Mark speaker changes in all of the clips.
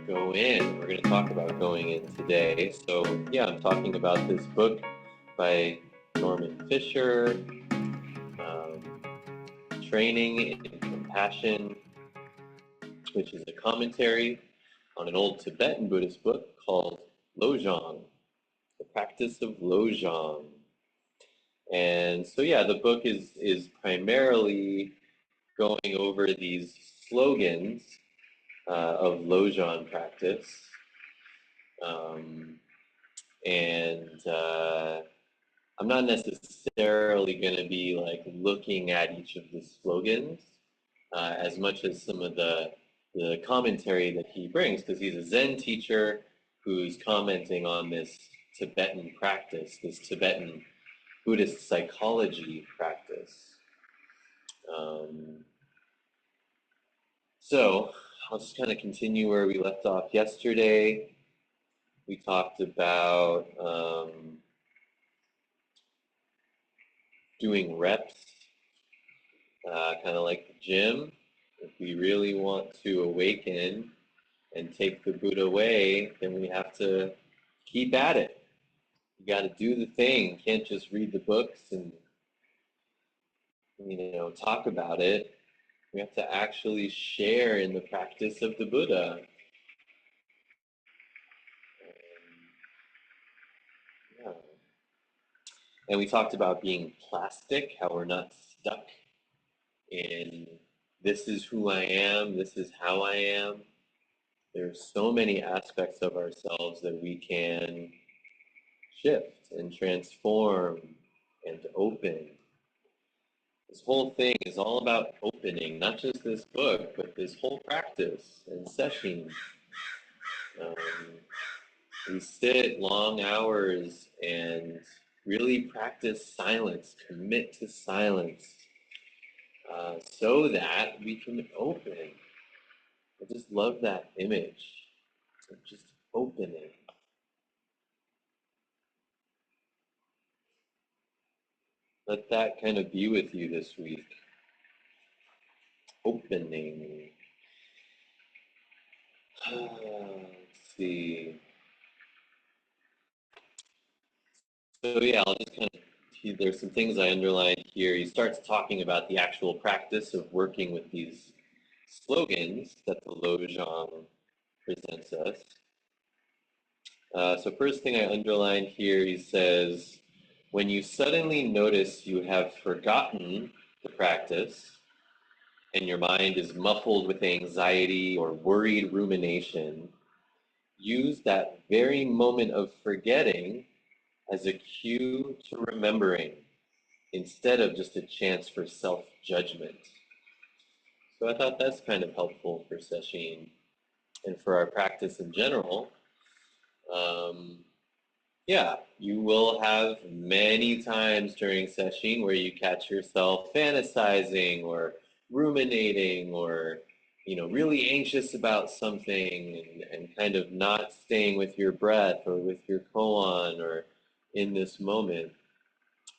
Speaker 1: go in. We're going to talk about going in today. So, yeah, I'm talking about this book by Norman Fisher, Training in Compassion, which is a commentary on an old Tibetan Buddhist book called Lojong, The Practice of Lojong. And so, yeah, the book is primarily going over these slogans of Lojong practice. I'm not necessarily going to be like looking at each of the slogans as much as some of the commentary that he brings, because he's a Zen teacher who's commenting on this Tibetan practice, this Tibetan Buddhist psychology practice. So I'll just kind of continue where we left off yesterday. We talked about doing reps, kind of like the gym. If we really want to awaken and take the Buddha away, then we have to keep at it. You got to do the thing. You can't just read the books and talk about it. We have to actually share in the practice of the Buddha. Yeah. And we talked about being plastic, how we're not stuck in this is who I am, this is how I am. There's so many aspects of ourselves that we can shift and transform and open. This whole thing is all about opening, not just this book, but this whole practice and session. We sit long hours and really practice silence, commit to silence, so that we can open. I just love that image of just opening. Let that kind of be with you this week. Opening. Let's see. So yeah, I'll just kind of, there's some things I underlined here. He starts talking about the actual practice of working with these slogans that the Lojong presents us. So first thing I underlined here, he says, when you suddenly notice you have forgotten the practice and your mind is muffled with anxiety or worried rumination, use that very moment of forgetting as a cue to remembering instead of just a chance for self-judgment. So I thought that's kind of helpful for sesshin and for our practice in general. Yeah, you will have many times during sesshin where you catch yourself fantasizing or ruminating or really anxious about something and kind of not staying with your breath or with your koan or in this moment.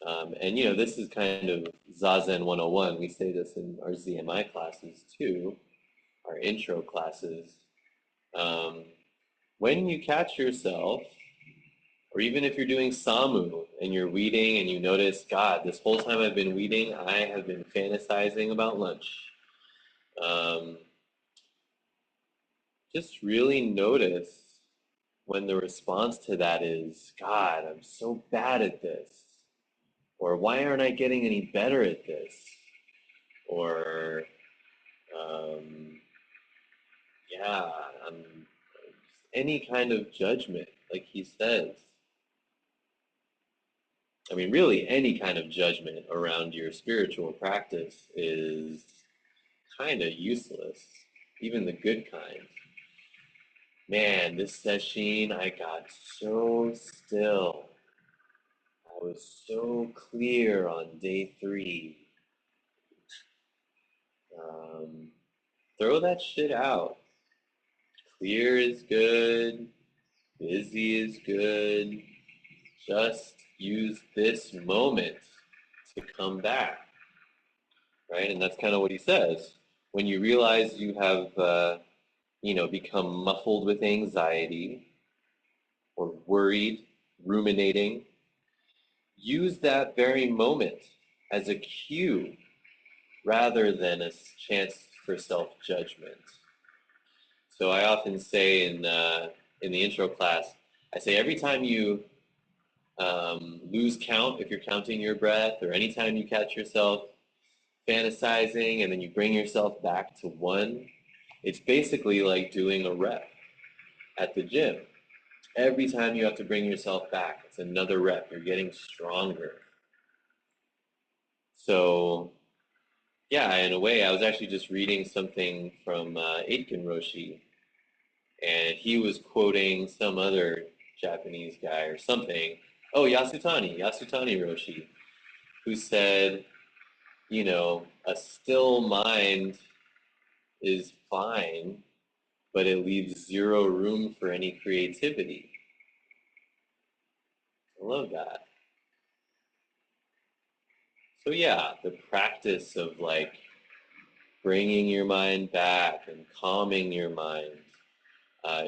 Speaker 1: And this is kind of Zazen 101. We say this in our ZMI classes too, our intro classes. When you catch yourself, or even if you're doing Samu and you're weeding and you notice, God, this whole time I've been weeding, I have been fantasizing about lunch. Just really notice when the response to that is, God, I'm so bad at this. Or why aren't I getting any better at this? Or, any kind of judgment, like he says. I mean, really, any kind of judgment around your spiritual practice is kind of useless, even the good kind. Man, this session, I got so still. I was so clear on day 3. Throw that shit out. Clear is good. Busy is good. Just use this moment to come back, right? And that's kind of what he says. When you realize you have become muffled with anxiety or worried, ruminating, use that very moment as a cue rather than a chance for self-judgment. So I often say in the intro class, I say every time you lose count, if you're counting your breath, or anytime you catch yourself fantasizing and then you bring yourself back to one, it's basically like doing a rep at the gym. Every time you have to bring yourself back, it's another rep. You're getting stronger. So, yeah, in a way, I was actually just reading something from Aitken Roshi, and he was quoting some other Japanese guy or something. Oh, Yasutani Roshi, who said, a still mind is fine, but it leaves zero room for any creativity. I love that. So yeah, the practice of like bringing your mind back and calming your mind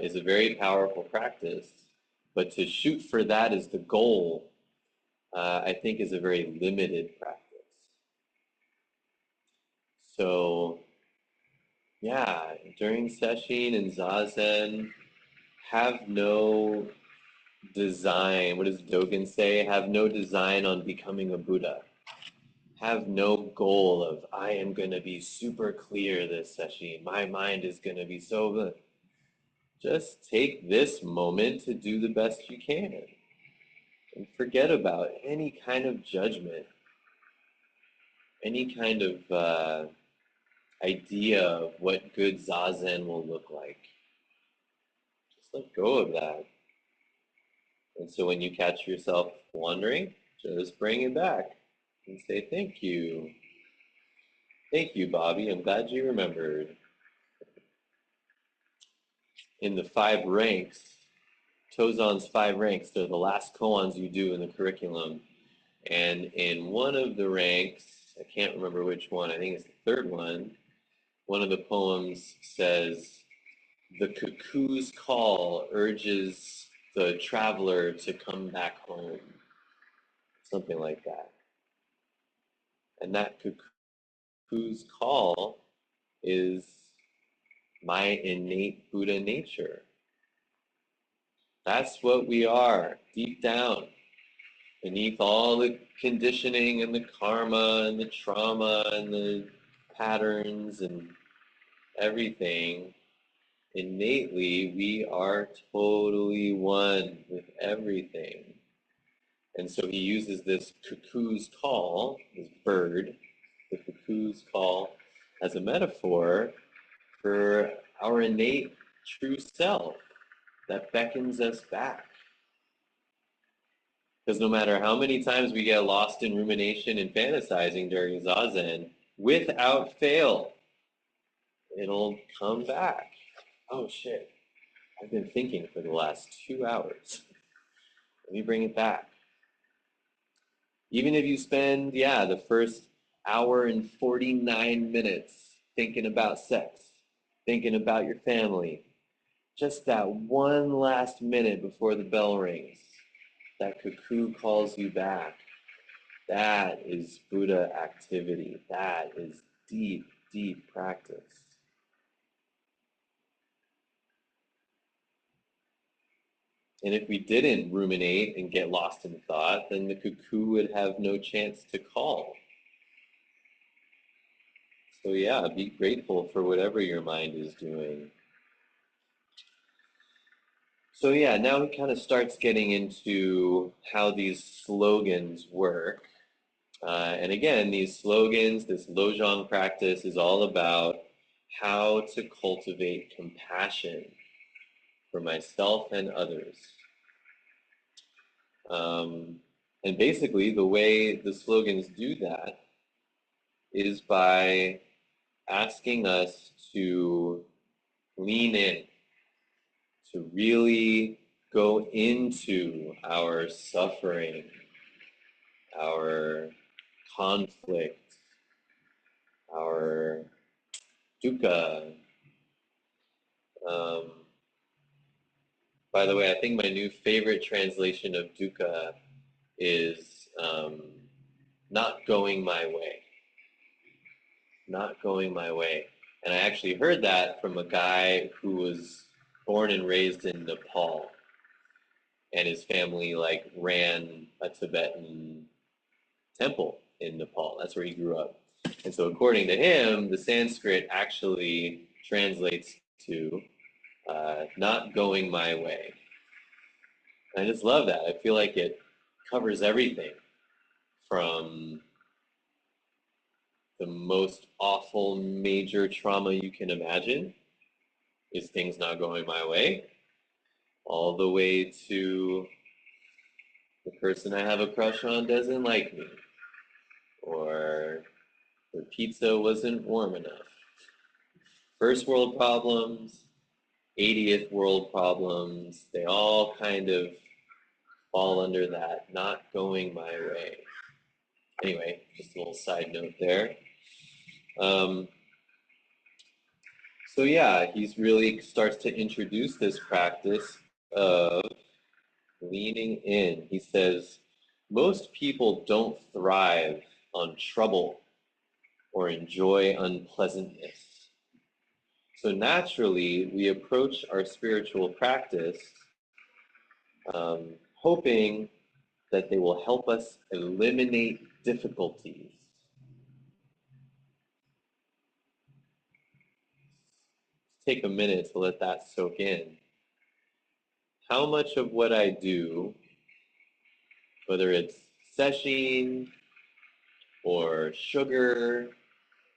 Speaker 1: is a very powerful practice. But to shoot for that as the goal, I think is a very limited practice. So yeah, during sesshin and zazen, have no design. What does Dogen say? Have no design on becoming a Buddha. Have no goal of I am going to be super clear this session. My mind is going to be so good. Just take this moment to do the best you can and forget about any kind of judgment, any kind of idea of what good zazen will look like. Just let go of that. And so when you catch yourself wandering, just bring it back and say, thank you. Thank you, Bobby. I'm glad you remembered. In the five ranks, Tozan's five ranks, they're the last koans you do in the curriculum. And in one of the ranks, I can't remember which one, I think it's the third one of the poems says, the cuckoo's call urges the traveler to come back home. Something like that. And that cuckoo's call is my innate Buddha nature. That's what we are deep down, beneath all the conditioning and the karma and the trauma and the patterns and everything. Innately, we are totally one with everything. And so he uses this cuckoo's call, this bird, the cuckoo's call, as a metaphor for our innate true self that beckons us back. Because no matter how many times we get lost in rumination and fantasizing during zazen, without fail, it'll come back. Oh shit, I've been thinking for the last 2 hours. Let me bring it back. Even if you spend, the first hour and 49 minutes thinking about sex, thinking about your family, just that one last minute before the bell rings, that cuckoo calls you back. That is Buddha activity. That is deep, deep practice. And if we didn't ruminate and get lost in thought, then the cuckoo would have no chance to call. So yeah, be grateful for whatever your mind is doing. So yeah, now it kind of starts getting into how these slogans work. And again, these slogans, this Lojong practice is all about how to cultivate compassion for myself and others. And basically, the way the slogans do that is by asking us to lean in, to really go into our suffering, our conflict, our dukkha, Um, by the way, I think my new favorite translation of dukkha is not going my way. Not going my way. And I actually heard that from a guy who was born and raised in Nepal, and his family like ran a Tibetan temple in Nepal. That's where he grew up. And so according to him, the Sanskrit actually translates to not going my way. And I just love that. I feel like it covers everything from the most awful major trauma you can imagine, is things not going my way, all the way to the person I have a crush on doesn't like me, or the pizza wasn't warm enough. First world problems, 80th world problems, they all kind of fall under that not going my way. Anyway, just a little side note there. Um, so yeah, he's really starts to introduce this practice of leaning in. He says, most people don't thrive on trouble or enjoy unpleasantness. So naturally, we approach our spiritual practice hoping that they will help us eliminate difficulties. Take a minute to let that soak in. How much of what I do, whether it's sessing or sugar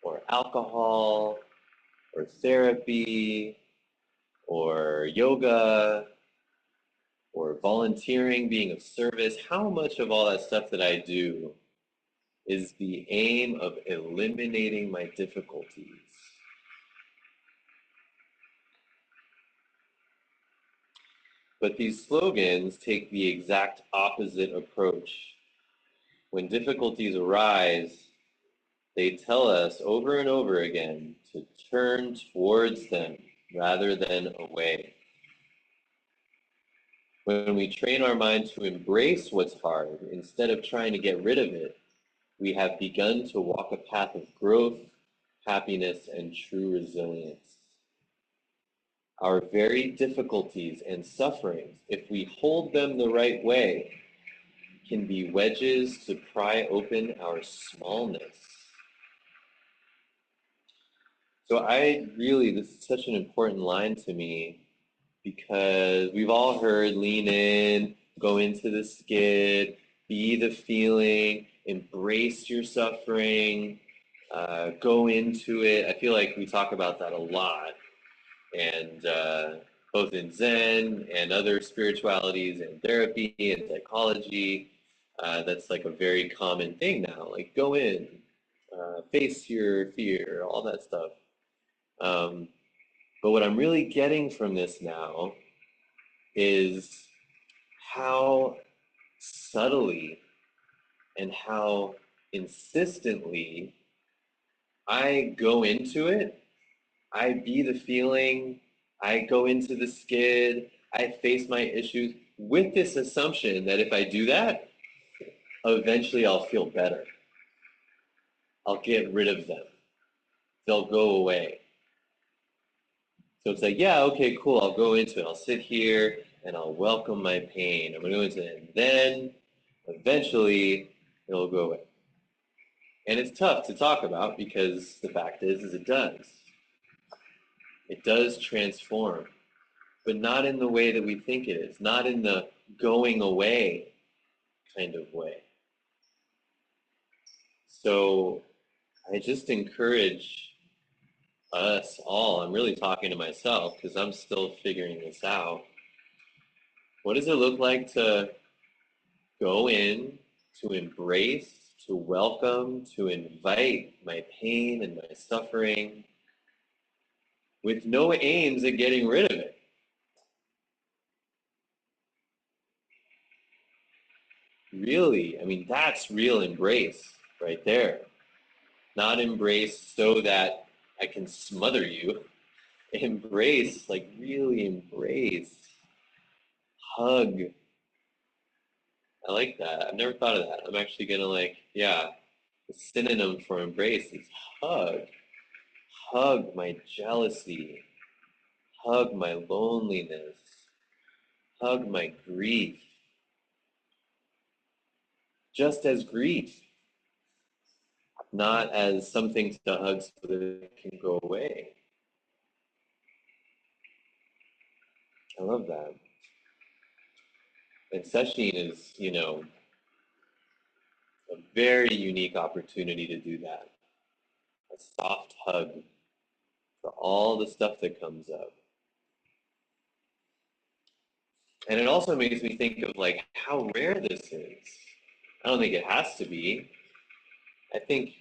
Speaker 1: or alcohol or therapy or yoga or volunteering, being of service, how much of all that stuff that I do is the aim of eliminating my difficulties? But these slogans take the exact opposite approach. When difficulties arise, they tell us over and over again to turn towards them rather than away. When we train our mind to embrace what's hard instead of trying to get rid of it, we have begun to walk a path of growth, happiness, and true resilience. Our very difficulties and sufferings, if we hold them the right way, can be wedges to pry open our smallness. So this is such an important line to me, because we've all heard lean in, go into the skid, be the feeling, embrace your suffering, go into it. I feel like we talk about that a lot, and both in Zen and other spiritualities and therapy and psychology, that's like a very common thing now. Like go in, face your fear, all that stuff. Um, but what I'm really getting from this now is how subtly and how insistently I go into it. I be the feeling, I go into the skid, I face my issues with this assumption that if I do that, eventually I'll feel better. I'll get rid of them. They'll go away. So it's like, yeah, okay, cool. I'll go into it. I'll sit here and I'll welcome my pain. I'm going to go into it. And then eventually it'll go away. And it's tough to talk about, because the fact is it does. It does transform, but not in the way that we think it is, not in the going away kind of way. So I just encourage us all, I'm really talking to myself because I'm still figuring this out. What does it look like to go in, to embrace, to welcome, to invite my pain and my suffering with no aims at getting rid of it? Really, I mean, that's real embrace right there. Not embrace so that I can smother you, Embrace, like really embrace. Hug. I like that. I've never thought of that. I'm actually gonna yeah, the synonym for embrace is hug. Hug my jealousy. Hug my loneliness. Hug my grief. Just as grief, not as something to hug so that it can go away. I love that. And sesshin is, a very unique opportunity to do that. A soft hug for all the stuff that comes up. And it also makes me think of how rare this is. I don't think it has to be. I think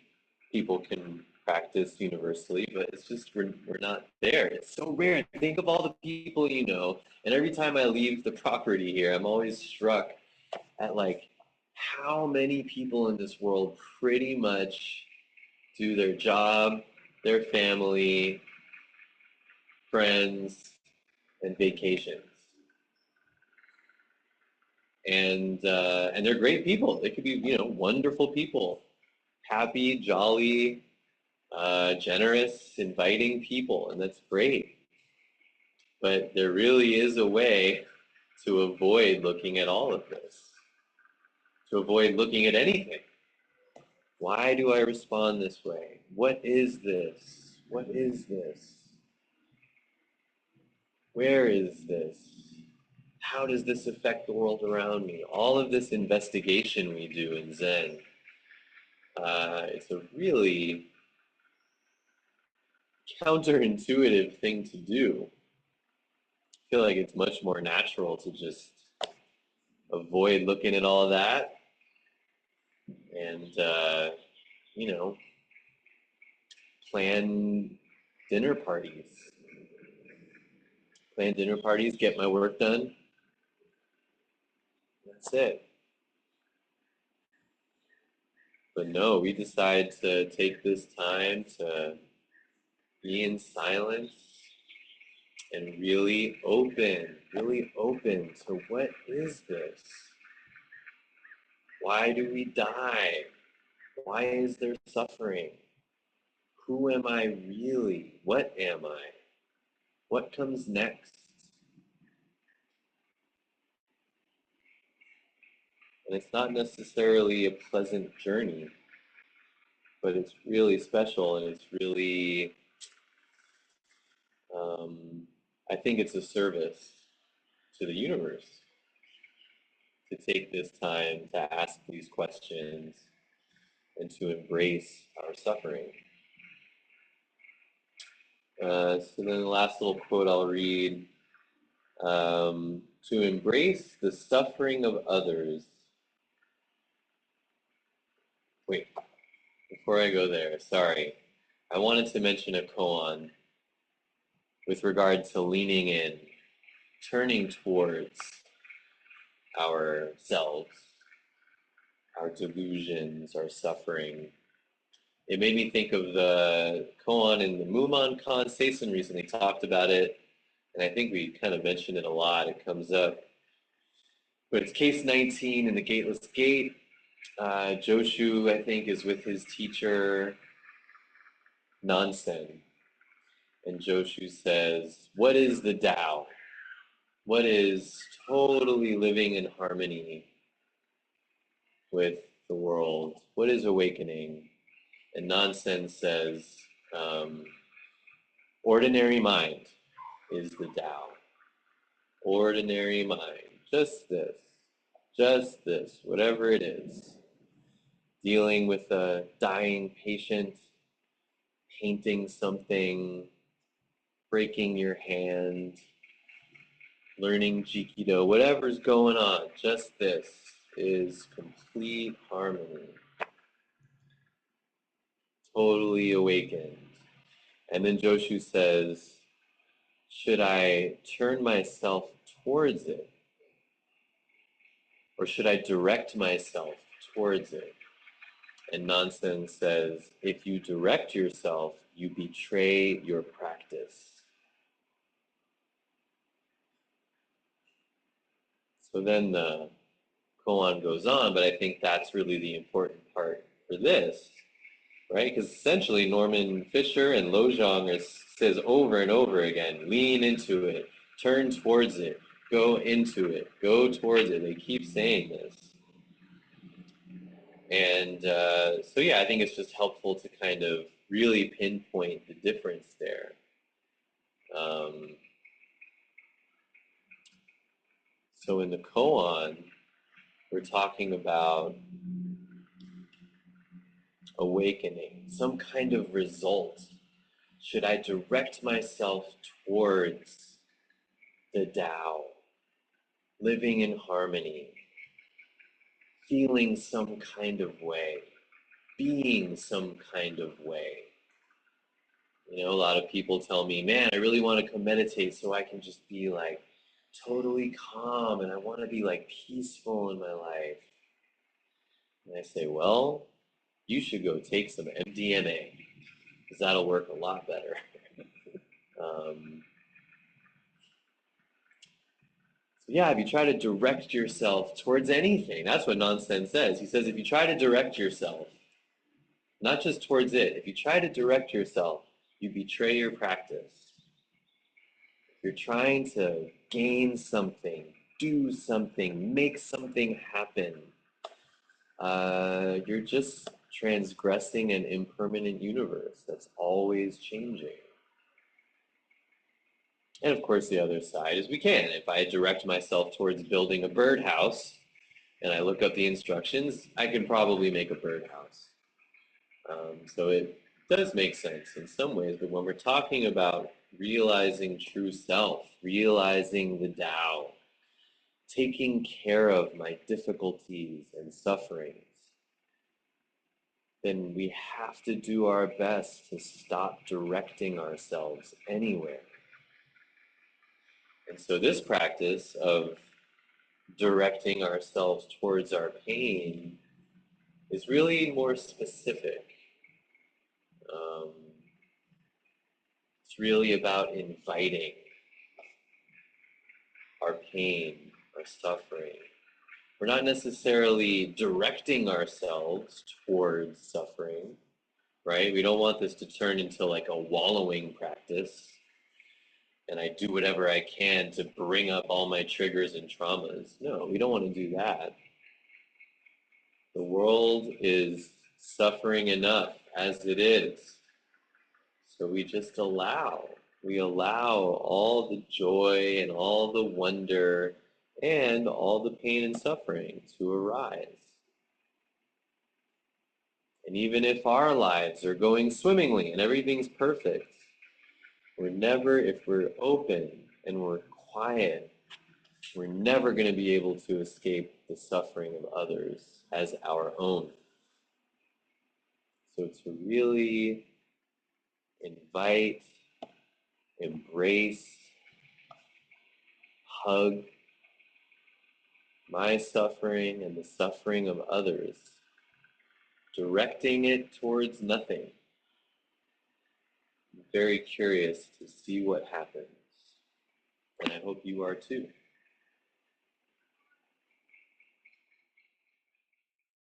Speaker 1: people can practice universally, but it's just we're not there. It's so rare. Think of all the people you know, and every time I leave the property here, I'm always struck at how many people in this world pretty much do their job, their family, friends, and vacations. And they're great people. They could be wonderful people, happy, jolly, generous, inviting people, and that's great. But there really is a way to avoid looking at all of this, to avoid looking at anything. Why do I respond this way? What is this? What is this? Where is this? How does this affect the world around me? All of this investigation we do in Zen, it's a really counterintuitive thing to do. I feel like it's much more natural to just avoid looking at all of that and, you know, plan dinner parties. Plan dinner parties, get my work done. That's it. But no, we decide to take this time to be in silence and really open to what is this? Why do we die? Why is there suffering? Who am I really? What am I? What comes next? And it's not necessarily a pleasant journey, but it's really special and it's really, I think it's a service to the universe to take this time to ask these questions and to embrace our suffering. So then the last little quote I'll read, to embrace the suffering of others. Wait, before I go there, sorry. I wanted to mention a koan with regard to leaning in, turning towards ourselves, our delusions, our suffering. It made me think of the koan in the Mumonkan. Seisun recently talked about it, and I think we kind of mentioned it a lot. It comes up. But it's case 19 in the Gateless Gate. Joshu, I think, is with his teacher, Nansen. And Joshu says, what is the Tao? What is totally living in harmony with the world? What is awakening? And Nansen says, ordinary mind is the Tao. Ordinary mind. Just this, whatever it is. Dealing with a dying patient, painting something, breaking your hand, learning Jikido, whatever's going on, just this is complete harmony. Totally awakened. And then Joshu says, should I turn myself towards it? Or should I direct myself towards it? And Nansen says, if you direct yourself, you betray your practice. So then the koan goes on, but I think that's really the important part for this, right? Because essentially Norman Fisher and Lojong says over and over again, lean into it, turn towards it, go into it, go towards it. They keep saying this. And so, yeah, I think it's just helpful to kind of really pinpoint the difference there. So in the koan, we're talking about awakening, some kind of result. Should I direct myself towards the Tao, living in harmony, feeling some kind of way, being some kind of way? You know, a lot of people tell me, man, I really want to come meditate so I can just be like totally calm and I want to be like peaceful in my life. And I say, well, you should go take some MDMA because that'll work a lot better. um, so yeah, if you try to direct yourself towards anything, that's what Nonsense says. He says if you try to direct yourself, not just towards it, if you try to direct yourself, you betray your practice. If you're trying to gain something, do something, make something happen, you're just transgressing an impermanent universe that's always changing. And of course, the other side is we can. If I direct myself towards building a birdhouse and I look up the instructions, I can probably make a birdhouse. So it does make sense in some ways, but when we're talking about realizing true self, realizing the Tao, taking care of my difficulties and sufferings, then we have to do our best to stop directing ourselves anywhere. And so this practice of directing ourselves towards our pain is really more specific. Um, it's really about inviting our pain, our suffering. We're not necessarily directing ourselves towards suffering, right? We don't want this to turn into like a wallowing practice and I do whatever I can to bring up all my triggers and traumas. No, we don't want to do that. The world is suffering enough as it is. So we just allow. We allow all the joy and all the wonder and all the pain and suffering to arise. And even if our lives are going swimmingly and everything's perfect, we're never, if we're open and we're quiet, we're never going to be able to escape the suffering of others as our own. So to really invite, embrace, hug my suffering and the suffering of others, directing it towards nothing. I'm very curious to see what happens, and I hope you are too.